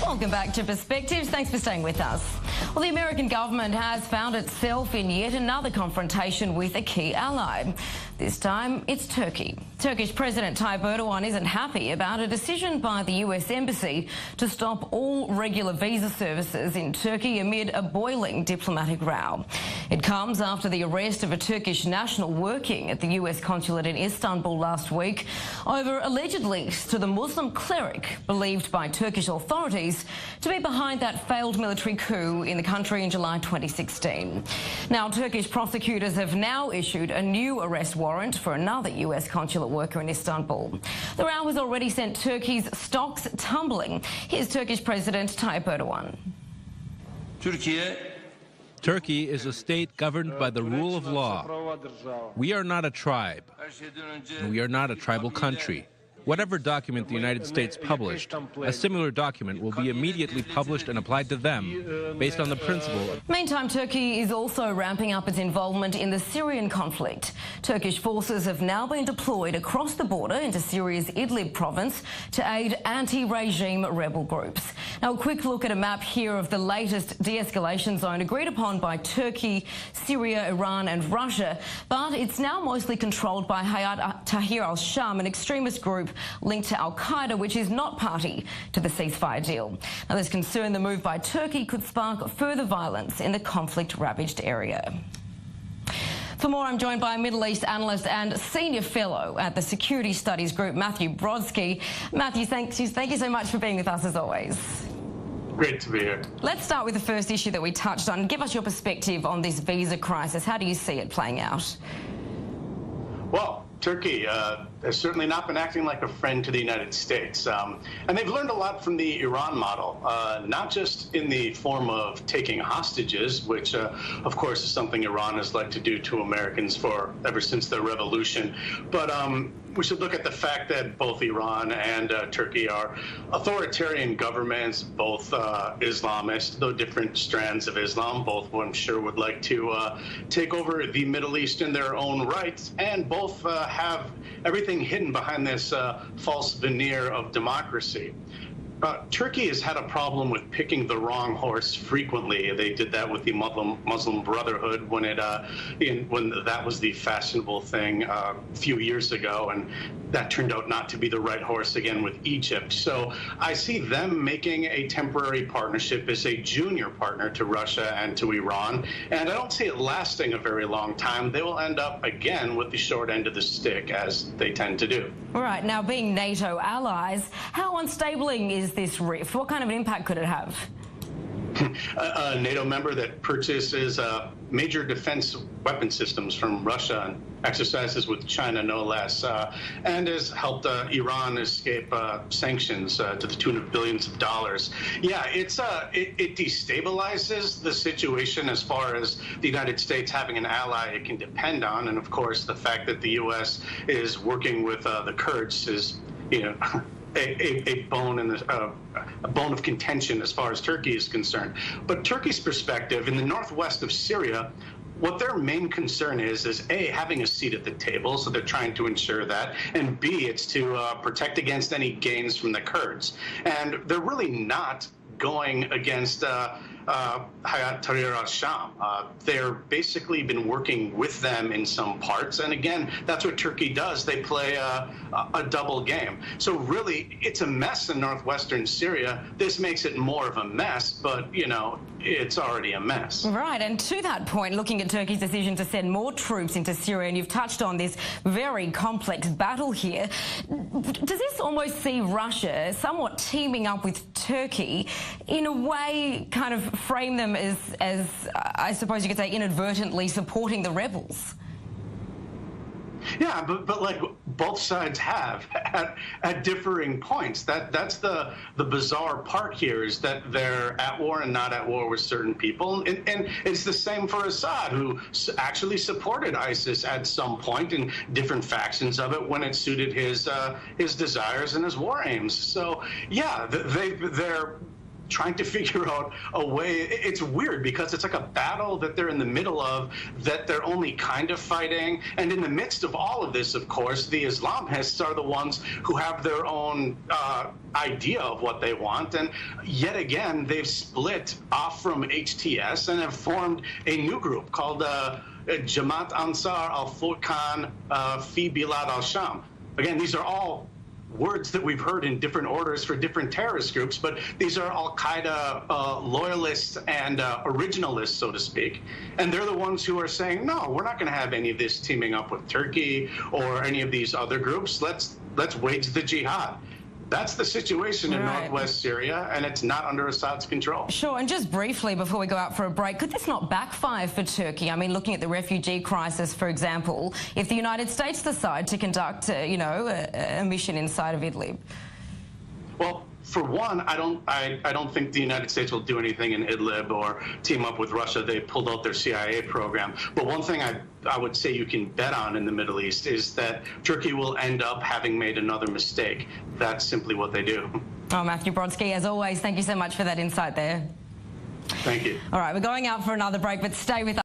Welcome back to Perspectives. Thanks for staying with us. Well, the American government has found itself in yet another confrontation with a key ally. This time, it's Turkey. Turkish President Tayyip Erdogan isn't happy about a decision by the US Embassy to stop all regular visa services in Turkey amid a boiling diplomatic row. It comes after the arrest of a Turkish national working at the US consulate in Istanbul last week over alleged links to the Muslim cleric believed by Turkish authorities to be behind that failed military coup in the country in July 2016. Now, Turkish prosecutors have now issued a new arrest warrant for another US consulate worker in Istanbul. The row has already sent Turkey's stocks tumbling. Here's Turkish President Tayyip Erdogan. Turkey is a state governed by the rule of law. We are not a tribe, and we are not a tribal country. Whatever document the United States published, a similar document will be immediately published and applied to them based on the principle. Meantime, Turkey is also ramping up its involvement in the Syrian conflict. Turkish forces have now been deployed across the border into Syria's Idlib province to aid anti-regime rebel groups. Now, a quick look at a map here of the latest de-escalation zone agreed upon by Turkey, Syria, Iran and Russia, but it's now mostly controlled by Hayat Tahrir al-Sham, an extremist group linked to al-Qaeda, which is not party to the ceasefire deal. Now, there's concern the move by Turkey could spark further violence in the conflict-ravaged area. For more, I'm joined by Middle East analyst and senior fellow at the Security Studies Group, Matthew Brodsky. Matthew, thank you so much for being with us as always. Great to be here. Let's start with the first issue that we touched on. Give us your perspective on this visa crisis. How do you see it playing out? Well, Turkey has certainly not been acting like a friend to the United States. And they've learned a lot from the Iran model, not just in the form of taking hostages, which, of course, is something Iran has liked to do to Americans ever since the revolution. But we should look at the fact that both Iran and Turkey are authoritarian governments, both Islamist, though different strands of Islam. Both, I'm sure, would like to take over the Middle East in their own rights, and both have everything hidden behind this false veneer of democracy. Turkey has had a problem with picking the wrong horse frequently. They did that with the Muslim Brotherhood when that was the fashionable thing a few years ago, and that turned out not to be the right horse again with Egypt. So I see them making a temporary partnership as a junior partner to Russia and to Iran, and I don't see it lasting a very long time. They will end up again with the short end of the stick, as they tend to do. All right, now being NATO allies, how unstable is this rift? What kind of an impact could it have? A NATO member that purchases major defense weapon systems from Russia and exercises with China, no less, and has helped Iran escape sanctions to the tune of billions of dollars. Yeah, it destabilizes the situation as far as the United States having an ally it can depend on, and of course the fact that the U.S. is working with the Kurds is, a bone of contention as far as Turkey is concerned. But Turkey's perspective, in the northwest of Syria, what their main concern is A, having a seat at the table, so they're trying to ensure that, and B, it's to protect against any gains from the Kurds. And they're really not going against Hayat Tahrir al-Sham. They're basically been working with them in some parts, and again, that's what Turkey does. They play a double game. So really, it's a mess in northwestern Syria. This makes it more of a mess, but, you know, it's already a mess. Right, and to that point, looking at Turkey's decision to send more troops into Syria, and you've touched on this very complex battle here, does this almost see Russia somewhat teaming up with Turkey, in a way kind of frame them as I suppose you could say, inadvertently supporting the rebels? Yeah, but like both sides have at differing points. That's the bizarre part here, is that they're at war and not at war with certain people, and it's the same for Assad, who actually supported ISIS at some point in different factions of it when it suited his desires and his war aims. So yeah, they're trying to figure out a way. It's weird because it's like a battle that they're in the middle of, that they're only kind of fighting. And in the midst of all of this, of course, the Islamists are the ones who have their own idea of what they want. And yet again, they've split off from HTS and have formed a new group called Jamaat Ansar al-Furqan fi Bilad al-Sham. Again, these are all words that we've heard in different orders for different terrorist groups, but these are al-Qaeda loyalists and originalists, so to speak. And they're the ones who are saying, no, we're not going to have any of this teaming up with Turkey or any of these other groups. Let's wage the jihad. That's the situation in northwest Syria, and it's not under Assad's control. Sure, and just briefly before we go out for a break, could this not backfire for Turkey? I mean, looking at the refugee crisis, for example, if the United States decide to conduct, a mission inside of Idlib? Well, for one, I don't think the United States will do anything in Idlib or team up with Russia. They pulled out their CIA program. But one thing I would say you can bet on in the Middle East is that Turkey will end up having made another mistake. That's simply what they do. Oh, Matthew Brodsky, as always, thank you so much for that insight there. Thank you. All right, we're going out for another break, but stay with us.